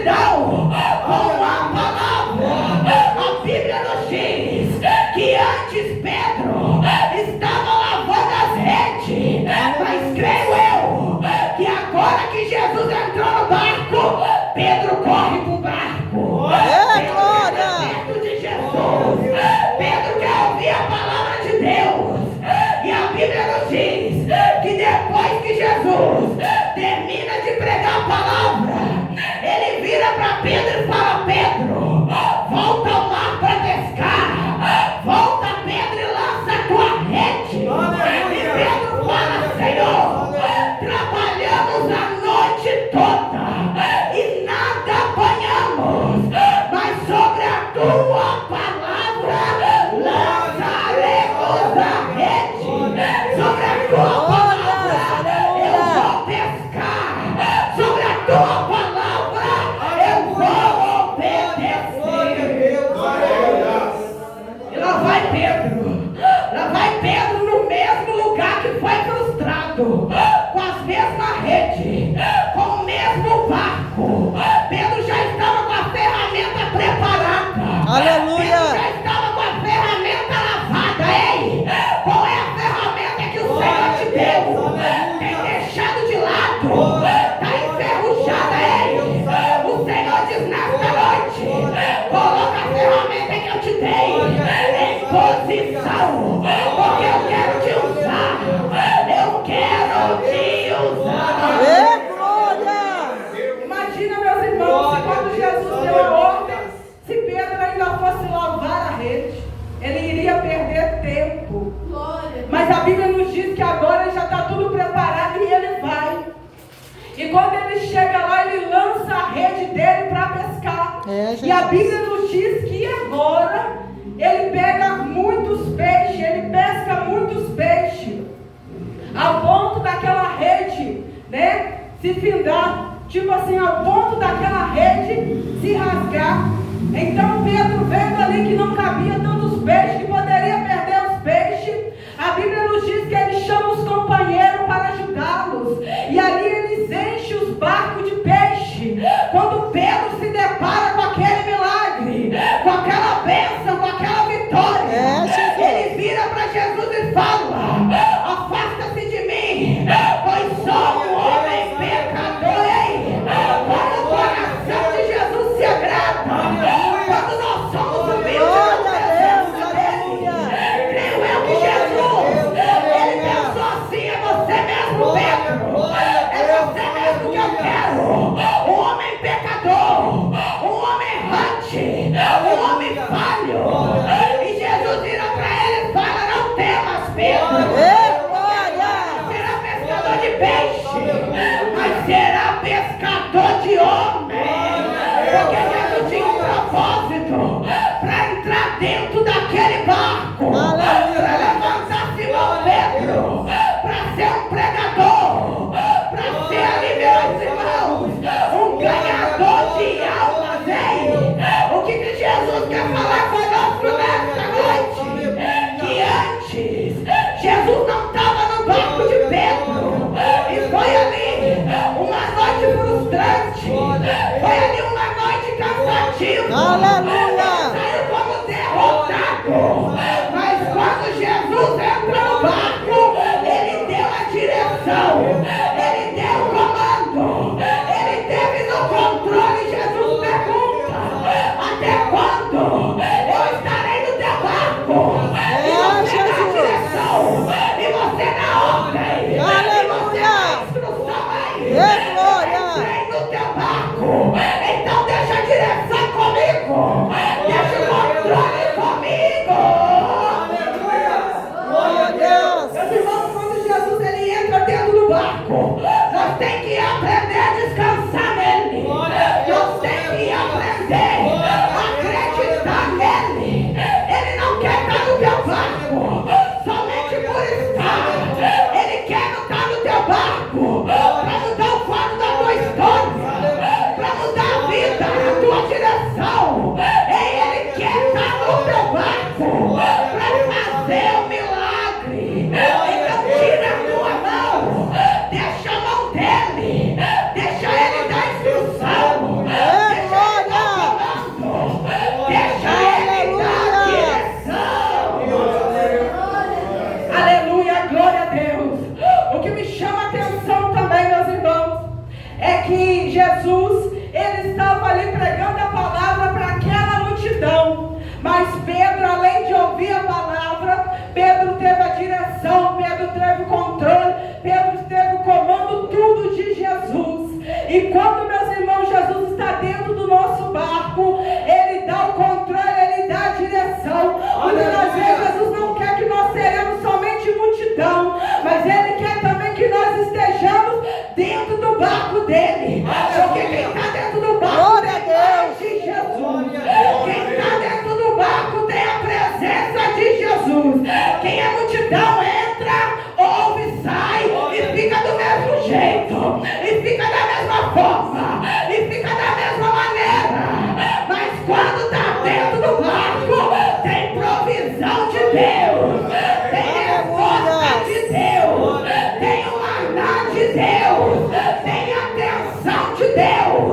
multidão com a palavra. A Bíblia nos diz que antes Pedro estava lavando as redes, mas creio eu que agora que Jesus entrou no barco, Pedro corre para o barco. Pedro é perto de Jesus. Pedro quer ouvir a palavra de Deus. E a Bíblia nos diz que depois que Jesus termina de pregar a palavra, ele vira para Pedro e fala: Pedro, volta ao mar para pescar. Volta, Pedro, e lança a tua rede. E Pedro fala: Senhor, trabalhamos a noite toda e nada apanhamos, mas sobre a tua palavra lançaremos a rede. Sobre a tua palavra eu vou pescar. Sobre a tua palavra eu vou obedecer. E lá vai Pedro. Lá vai Pedro no mesmo lugar que foi frustrado, com as mesmas redes, com o mesmo barco. Pedro já estava com a ferramenta preparada. Aleluia. Pedro já estava com a ferramenta lavada. Ei, qual é a ferramenta que o Senhor te deu? Tem deixado de lado? Está enferrujada. Ei, o Senhor diz nesta noite: coloca a ferramenta que eu te dei em posição, porque eu quero te usar. Eu quero te usar. Glória! Imagina, meus irmãos, se quando Jesus deu a ordem, se Pedro ainda fosse lavar a rede, ele iria perder tempo. Mas a Bíblia nos diz que agora já está tudo preparado e ele vai. E quando ele chega lá, ele lança a rede dele para pescar. E a Bíblia nos diz que agora ele pega muitos peixes, ele pesca muitos peixes, ao ponto daquela rede, né, se findar, tipo assim, ao ponto daquela rede se rasgar. Então Pedro, vendo ali que não cabia tantos peixes, que poderia perder os peixes, a Bíblia nos diz que ele chama os companheiros para ajudá-los, e ali eles enchem os barcos de peixe. Quando Pedro se depara com aquele milagre, com aquela bênção, com aquela vitória, ele vira para Jesus e fala: afasta-se de mim, pois sou um homem pecador. Quando o coração de Jesus se agrada, quando nós somos humildes na presença dele, creio eu que Jesus, ele pensou assim: é você mesmo, Pedro, é você mesmo que eu quero. Um homem pecador, um homem errante, um homem falho. E Jesus vira para ele e fala: não temas, Pedro. Será pescador de peixe, mas será pescador de homem. Porque Jesus tinha um propósito para entrar dentro daquele barco, para levantar Simão Pedro, para ser um pregador, para ser ali, meus irmãos, um ganhador de almas. Ei, o que Jesus quer falar conosco nesta noite? Que antes Jesus não estava no barco de Pedro, e foi ali uma noite frustrante, foi ali uma noite cansativa. Aleluia! Saiu como derrotado, mas quando Jesus entra no barco, ele deu a direção, ele deu o comando, ele teve no controle. Jesus pergunta: até quando eu estarei no teu barco? E você na direção, e você na ordem, e você na instrução. Aí entrei no teu barco, então deixa a direção comigo, deixa o controle comigo. Meus irmãos, quando Jesus ele entra dentro do barco, nós temos que aprender a descansar nele. Nós temos que aprender a acreditar nele. Ele não quer estar no teu barco somente por estar. Ele quer estar no teu barco para mudar o quadro da tua história, para mudar a vida, a tua direção. E ele quer estar no teu barco para fazer um milagre. Então tira a tua mão, deixa a mão dele, deixa E quando, meus irmãos, Jesus está dentro do nosso barco, Ele dá o controle, Ele dá a direção. Muitas das vezes Jesus não quer que nós seremos somente multidão, mas Ele quer também que nós estejamos dentro do barco dele. Porque quem está dentro do barco é de Jesus. Quem está dentro do barco tem a presença de Jesus. Quem é multidão entra, ouve, sai e fica do mesmo jeito, e fica da mesma forma, e fica da mesma maneira. Mas quando está dentro do barco, tem provisão de Deus, tem resposta de Deus, tem o maná de Deus, tem a atenção de Deus,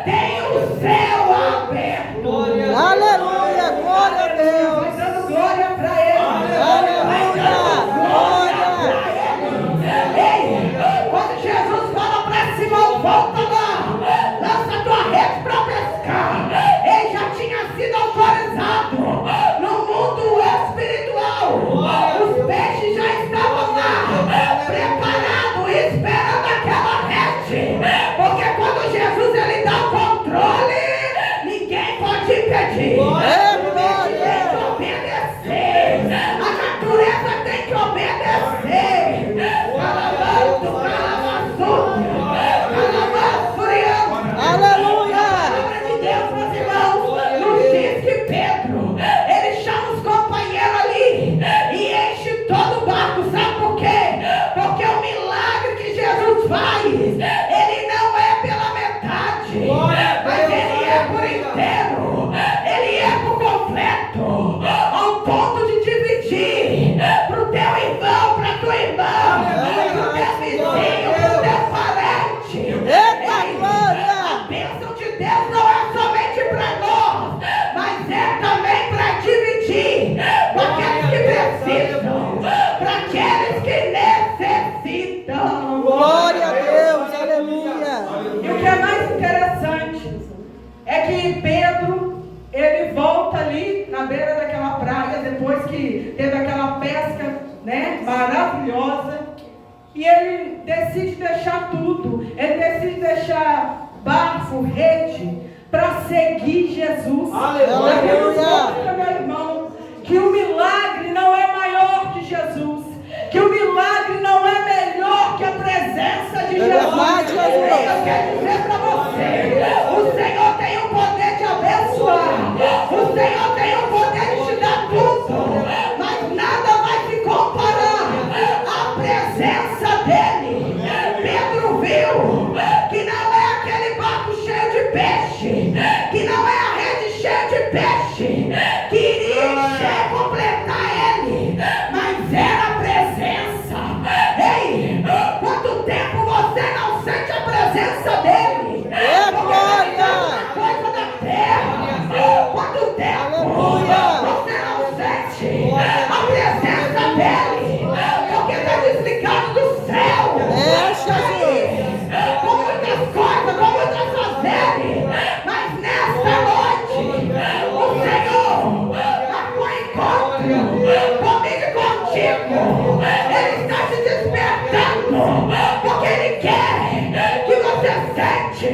tem o céu aberto. Aleluia, glória a Deus. Vai dando glória para Ele. Aleluia, glória. Ei, quando Jesus fala para Simão, volta lá, lança tua rede para pescar. Ele já tinha sido autorizado no mundo espiritual. Os peixes já estavam lá, preparados, esperando aquela rede. Porque quando Jesus ele dá o controle, ninguém pode impedir. Tem que obedecer. A natureza tem que obedecer. Calamaço, Aleluia. a palavra de Deus, meus irmãos, nos diz que Pedro, ele chama os companheiros ali e enche todo o barco. Sabe por quê? Porque o milagre que Jesus faz, ele não é pela metade, mas ele é por inteiro, ele é por completo, ao ponto de dividir para o teu irmão, para a tua irmã, para o teu vizinho, para o teu parente. Eita glória. A bênção de Deus não é somente para nós, mas é também para dividir com aqueles que precisam, para aqueles que necessitam. Glória a Deus, aleluia. E o que é mais interessante é que Pedro, ele volta ali na beira daquela praia, depois que teve aquela pesca, né, maravilhosa, e ele decide deixar tudo, ele decide deixar barco, rede, para seguir Jesus. Aleluia. Aquilo mostra, meu irmão, que o milagre não é maior que Jesus, que o milagre não é melhor que a presença de Jesus. verdade, Jesus. Eu quero dizer para você, o Senhor tem o poder de abençoar, o Senhor tem o poder de te dar tudo, mas nada vai se comparar à presença dele. Pedro viu que não é aquele barco cheio de peixe, que não é a rede cheia de peixe que iria encher, completar ele, mas era a presença. Ei, quanto tempo você não sente a presença dele? Glória. Coisa da terra. Quanto tempo você não sente a presença dele? Porque está desligado do céu. Com muitas coisas, com muitas fazeres. Mas nesta noite, o Senhor marcou encontro comigo e contigo. Ele está te despertando, porque Ele quer que você sente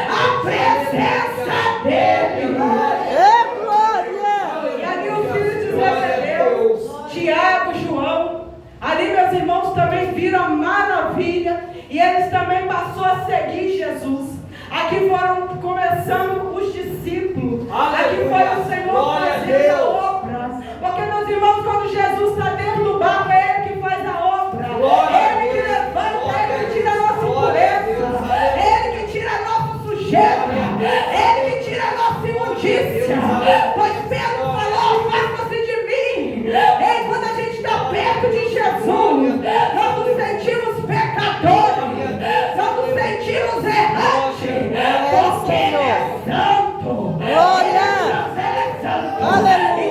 a presença dele. Glória. E ali os filhos de Zebedeu, Tiago, João, ali meus irmãos também viram a maravilha e eles também passaram a seguir Jesus. Aqui foram começando os discípulos. Aqui foi o Senhor fazendo a obra. Porque meus irmãos, quando Jesus está dentro do barco, é Ele que faz a obra. Ele que levanta, Ele que tira a nossa impureza, Ele que tira a nossa sujeira, Ele que tira a nossa imundícia. Pois Pedro falou, afasta-se de mim. E quando a gente está perto de Jesus, nós nos sentimos pecadores, nós nos sentimos errantes, porque Ele é santo. Glória. Ele é santo. Aleluia.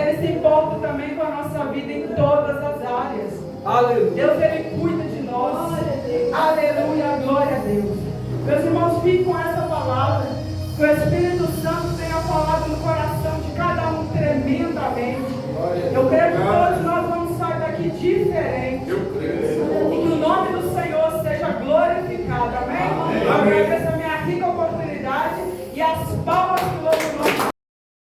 Ele se importa também com a nossa vida em todas as áreas. Aleluia. Deus, Ele cuida de nós. Aleluia, glória a Deus. Meus irmãos, fiquem com essa palavra. Que o Espírito Santo tenha falado no coração de cada um tremendamente. Eu creio que todos nós vamos sair daqui diferentes. Eu creio. E que o nome do Senhor seja glorificado. Amém? Amém.